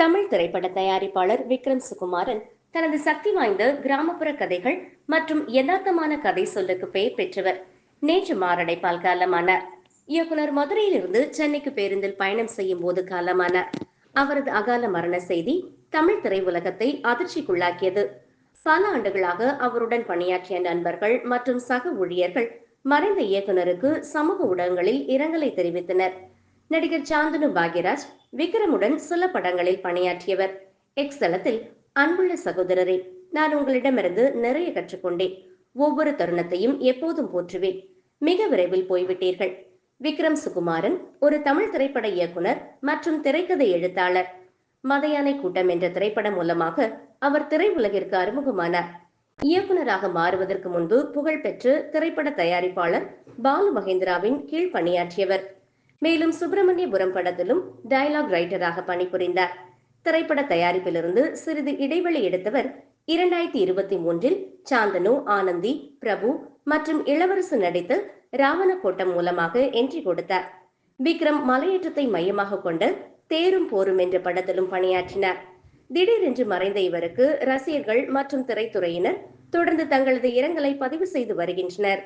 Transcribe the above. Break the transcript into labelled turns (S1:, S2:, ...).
S1: தமிழ் திரைப்பட தயாரிப்பாளர் விக்ரம் சுகுமாரன் தனது சக்தி வாய்ந்த கிராமப்புற கதைகள் மற்றும் யதார்த்தமான கதை சொல்லுக்கு பெயர் பெற்றவர். நேற்று மாரடைப்பால் காலமானார். இயக்குனர் மதுரையிலிருந்து சென்னைக்கு பேருந்தில் பயணம் செய்யும் போது காலமானார். அவரது அகால மரண செய்தி தமிழ் திரையுலகத்தை அதிர்ச்சிக்குள்ளாக்கியது. பல ஆண்டுகளாக அவருடன் பணியாற்றிய நண்பர்கள் மற்றும் சக ஊழியர்கள் மறைந்த இயக்குனருக்கு சமூக ஊடகங்களில் இரங்கலை தெரிவித்தனர். நடிகர் சாந்தனு பாக்யராஜ் விக்ரமுடன் சில படங்களில் பணியாற்றியவர். எக்ஸ் தளத்தில், அன்புள்ள சகோதரரே, நான் உங்களிடமிருந்து நிறைய கற்றுக்கொண்டேன். ஒவ்வொரு தருணத்தையும் எப்போதும் போற்றுவேன். மிக விரைவில் போய்விட்டீர்கள். விக்ரம் சுகுமாரன் ஒரு தமிழ் திரைப்பட இயக்குனர் மற்றும் திரைக்கதை எழுத்தாளர். மதையானை கூட்டம் என்ற திரைப்படம் மூலமாக அவர் திரையுலகிற்கு அறிமுகமானார். இயக்குனராக மாறுவதற்கு முன்பு புகழ்பெற்ற திரைப்பட தயாரிப்பாளர் பாலு மகேந்திராவின் கீழ் பணியாற்றியவர். மேலும் சுப்பிரமணியபுரம் படத்திலும் டயலாக் ரைட்டராக பணிபுரிந்தார். திரைப்பட தயாரிப்பிலிருந்து சிறிது இடைவெளி எடுத்தவர் 2023 சாந்தனு, ஆனந்தி, பிரபு மற்றும் இளவரசு நடித்த ராவண கோட்டம் மூலமாக என்ட்ரி கொடுத்தார். விக்ரம் மலையேற்றத்தை மையமாக கொண்ட தேரும் போரும் என்ற படத்திலும் பணியாற்றினார். திடீரென்று மறைந்த இவருக்கு ரசிகர்கள் மற்றும் திரைத்துறையினர் தொடர்ந்து தங்களது இரங்கலை பதிவு செய்து வருகின்றனர்.